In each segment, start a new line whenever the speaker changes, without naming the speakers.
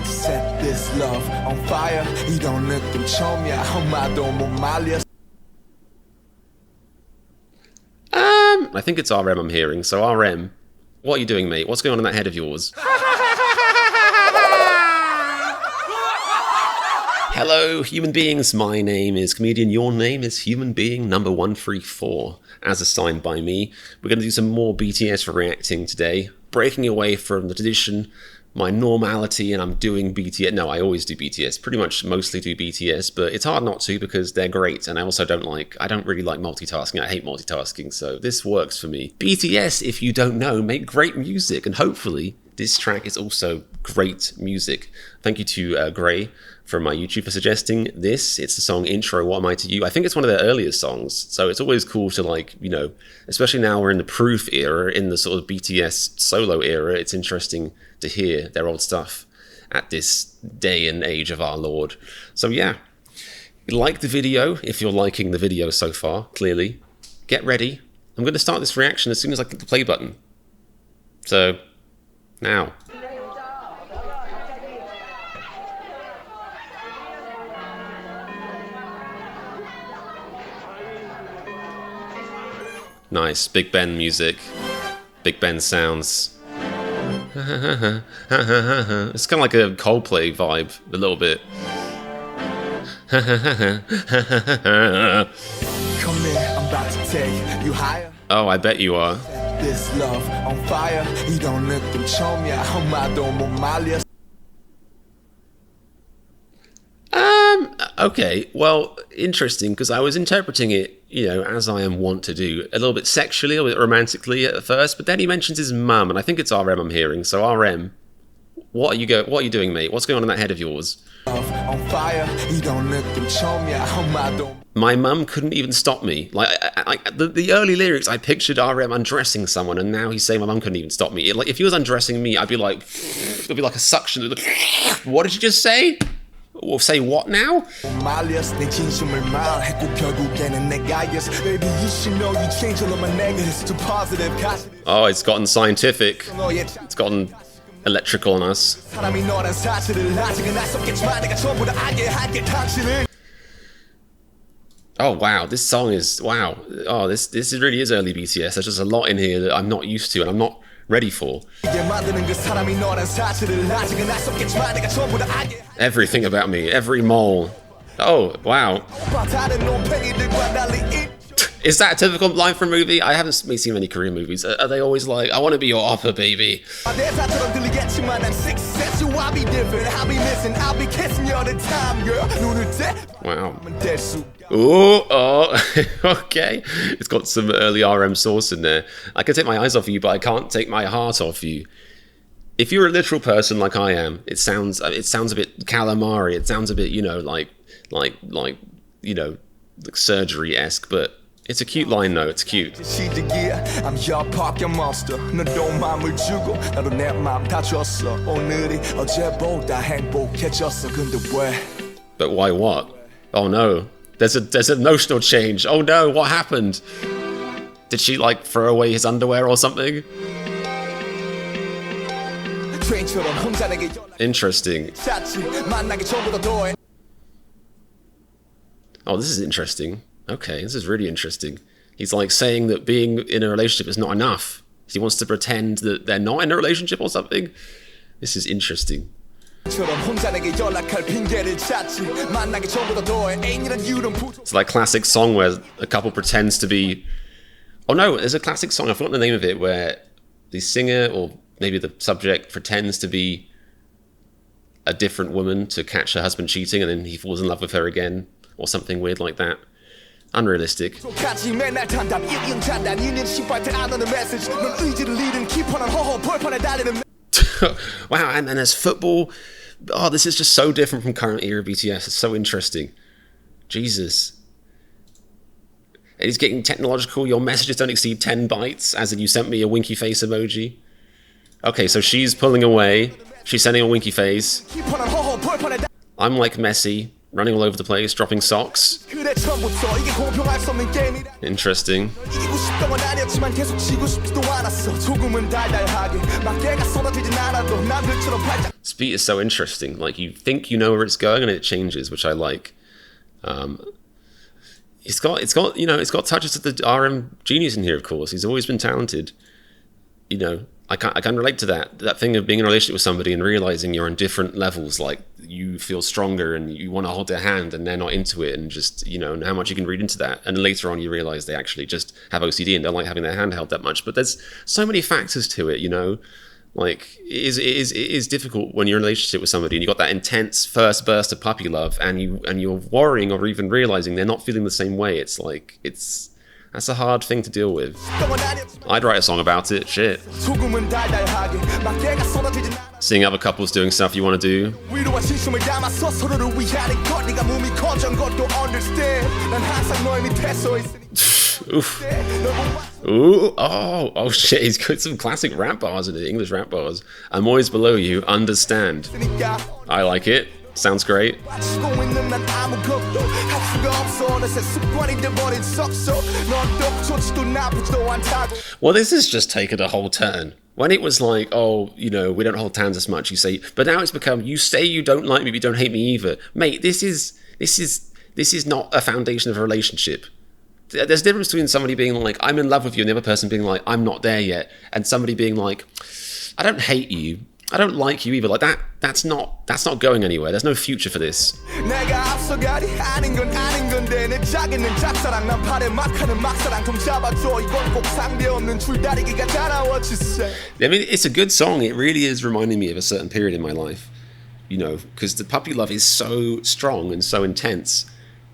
set this love on fire. 이런 느낌 처음이야. 엄마도 못 말려.
I think it's RM I'm hearing. So RM, what are you doing, mate? What's going on in that head of yours? Hello, human beings. My name is Comedian. Your name is Human Being number 134, as assigned by me. We're going to do some more BTS reacting today, breaking away from the tradition, my normality, and I'm doing BTS. No, I always do BTS. Pretty much mostly do BTS, but it's hard not to because they're great, and I also don't really like multitasking. I hate multitasking, so this works for me. BTS, if you don't know, make great music, and hopefully this track is also great music. Thank you to Gray from my YouTube for suggesting this. It's the song Intro, What Am I to You? I think it's one of their earliest songs, so it's always cool to, like, you know, especially now we're in the Proof era, in the sort of BTS solo era, it's interesting to hear their old stuff at this day and age of our Lord. So yeah, like the video, if you're liking the video so far, clearly. Get ready. I'm going to start this reaction as soon as I click the play button. So, now. Nice, Big Ben music, Big Ben sounds. It's kind of like a Coldplay vibe, a little bit.
Come here, I'm about to take you higher.
Oh, I bet you are.
This love on fire. 이런 느낌 처음이야. 엄마도 못 말려.
Okay, well, interesting, because I was interpreting it, you know, as I am wont to do, a little bit sexually, a little bit romantically at first, but then he mentions his mum, and I think it's RM I'm hearing. So RM, what are you doing, mate? What's going on in that head of yours?
On fire. 이런 느낌 처음이야. 엄마도.
My mum couldn't even stop me. Like the early lyrics, I pictured RM undressing someone, and now he's saying my mum couldn't even stop me. Like if he was undressing me, I'd be like, it'd be like a suction. What did you just say? Or say what now? Oh, it's gotten scientific. It's gotten electrical on us. Oh wow, this song is wow. Oh, this really is early BTS. There's just a lot in here that I'm not used to and I'm not ready for. Everything about me, every mole. Oh, wow. Is that a typical line from a movie? I haven't seen many Korean movies. Are they always like, I want to be your oppa, baby? Wow. Ooh, oh, okay. It's got some early RM sauce in there. I can take my eyes off you, but I can't take my heart off you. If you're a literal person like I am, it sounds a bit calamari. It sounds a bit, you know, like you know, like surgery-esque, but it's a cute line though, it's cute. But why what? Oh no. There's a notional change. Oh no, what happened? Did she like throw away his underwear or something? Interesting. Oh, this is interesting. Okay, this is really interesting. He's like saying that being in a relationship is not enough. He wants to pretend that they're not in a relationship or something. This is interesting. It's like classic song where a couple pretends to be... Oh no, there's a classic song, I forgot the name of it, where the singer, or maybe the subject, pretends to be a different woman to catch her husband cheating, and then he falls in love with her again, or something weird like that. Unrealistic. Wow, and there's football. Oh, this is just so different from current era BTS. It's so interesting. Jesus. And he's getting technological. Your messages don't exceed 10 bytes, as in you sent me a winky face emoji. Okay, so she's pulling away. She's sending a winky face. I'm like messy. running all over the place, dropping socks.
그래 처음부터 이게 공평할 수 없는 게임이라
Interesting.
이기고 싶던 건 아니었지만 계속 지고 싶지도 않았어 조금은 달달하게 막대가 쏟아지진 않아도 남들처럼 발작
This beat is so interesting. Like, you think you know where it's going and it changes, which I like. It's got touches of the RM genius in here, of course. He's always been talented. You know, I can relate to that thing of being in a relationship with somebody and realizing you're on different levels. Like, you feel stronger and you want to hold their hand and they're not into it, and just, you know, and how much you can read into that. And later on you realize they actually just have OCD and don't like having their hand held that much. But there's so many factors to it, you know. Like, it is difficult when you're in a relationship with somebody and you got that intense first burst of puppy love and you're worrying or even realizing they're not feeling the same way. It's like, that's a hard thing to deal with. I'd write a song about it. Shit.
조금은 달달하게 막대가 쏟아지진 않아
Seeing other couples doing stuff you want to do.
위로와 진심을 담아서 서로를 위하는 것 네가 몸이 커진 것도 understand 난 항상 너의 밑에 서 있으니
Oof. Ooh. Oh shit. He's got some classic rap bars in it, English rap bars. I'm always below you. Understand. I like it. Sounds great.
빠지고 있는 난 아무 것도 할 수가 없어 어느새 습관이 돼버린 석소 넌 좋지도 나쁘지도 않다고
Well, this has just taken a whole turn. When it was like, oh, you know, we don't hold hands as much, you say, but now it's become, you say you don't like me, but you don't hate me either. Mate, this is not a foundation of a relationship. There's a difference between somebody being like, I'm in love with you, and the other person being like, I'm not there yet, and somebody being like, I don't hate you, I don't like you either. Like, that's not going anywhere. There's no future for this.
내가 앞서가리 아닌 건 아닌 건데 내 자기는 짝사랑 난 팔에 막하는 막사랑 좀 잡아줘 이건 꼭 상대 없는 줄다리기가 달아 what you say
I mean, it's a good song. It really is reminding me of a certain period in my life, you know, because the puppy love is so strong and so intense.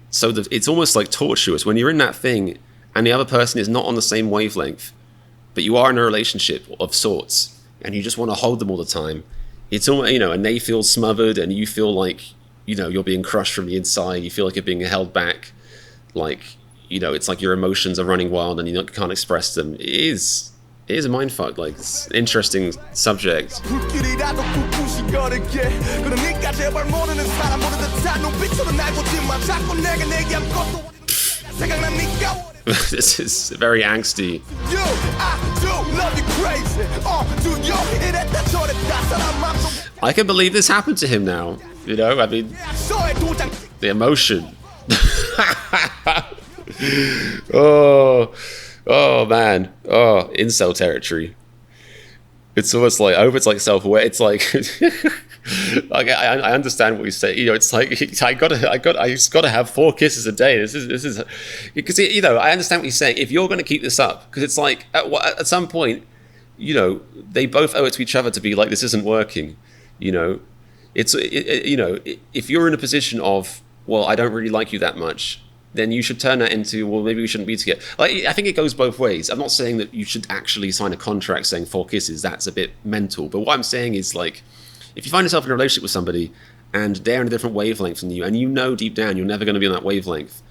So it's almost like tortuous when you're in that thing and the other person is not on the same wavelength, but you are in a relationship of sorts and you just want to hold them all the time. It's almost, you know, and they feel smothered and you feel like, you know, you're being crushed from the inside. You feel like you're being held back. Like, you know, it's like your emotions are running wild and you can't express them. It is a mindfuck. Like, it's an interesting subject.
불길이라도 꿋꿋이 걸을게 그러니까 제발 모르는 사람 모르는 듯한 눈빛으로 날 보지마 자꾸 내가 내게 아무것도 생각난 네가
This is very angsty.
You, I do love you crazy do you 이랬다 저랬다 사람 맘도
I can believe this happened to him now. You know, I mean,
서해 도장
the emotion. Oh man. Oh, incel territory. It's almost like, I hope it's like self-aware. It's like, like I understand what you say. You know, it's like I just gotta have 4 kisses a day. This is because, you know, I understand what you're saying. If you're going to keep this up, because it's like at some point, you know, they both owe it to each other to be like, this isn't working. You know, you know, if you're in a position of, well, I don't really like you that much, then you should turn that into, well, maybe we shouldn't be together. Like, I think it goes both ways. I'm not saying that you should actually sign a contract saying 4 kisses. That's a bit mental. But what I'm saying is, like, if you find yourself in a relationship with somebody and they're in a different wavelength than you, and you know deep down you're never going to be on that wavelength,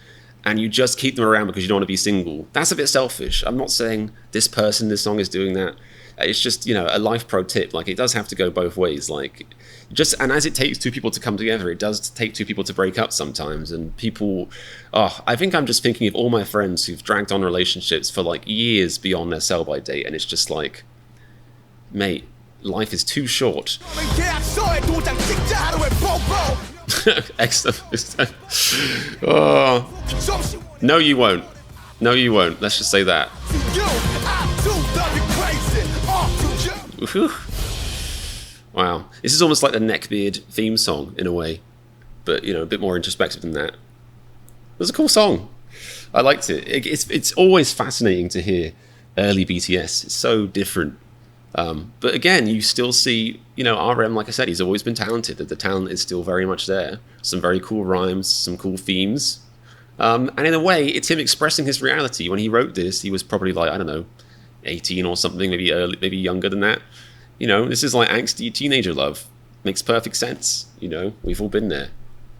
and you just keep them around because you don't want to be single, that's a bit selfish. I'm not saying this song is doing that. It's just, you know, a life pro tip. Like, it does have to go both ways. Like, and as it takes 2 people to come together, it does take 2 people to break up sometimes. And people, I think I'm just thinking of all my friends who've dragged on relationships for like years beyond their sell-by date, and it's just like, mate, life is too short. Excellent. Oh. No, you won't. No, you won't. Let's just say that. Wow. This is almost like the Neckbeard theme song in a way, but, you know, a bit more introspective than that. It was a cool song. I liked it. It's always fascinating to hear early BTS. It's so different. But again, you still see, you know, RM, like I said, he's always been talented. The talent is still very much there. Some very cool rhymes, some cool themes. And in a way, it's him expressing his reality. When he wrote this, he was probably like, I don't know, 18 or something, maybe younger than that. You know, this is like angsty teenager love. Makes perfect sense. You know, we've all been there.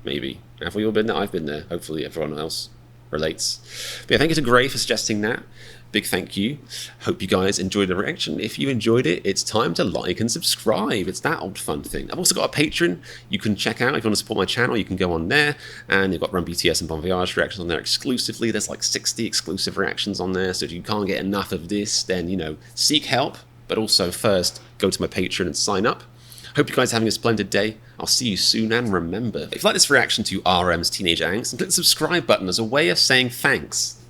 Maybe. Have we all been there? I've been there. Hopefully everyone else. relates. But yeah, thank you to Gray for suggesting that. Big thank you. Hope you guys enjoyed the reaction. If you enjoyed it, it's time to like and subscribe. It's that old fun thing. I've also got a Patreon you can check out. If you want to support my channel, you can go on there. And you've got Run BTS and Bon Voyage reactions on there exclusively. There's like 60 exclusive reactions on there. So if you can't get enough of this, then, you know, seek help. But also first, go to my Patreon and sign up. Hope you guys are having a splendid day. I'll see you soon, and remember, if you like this reaction to RM's Teenage Angst, then click the subscribe button as a way of saying thanks.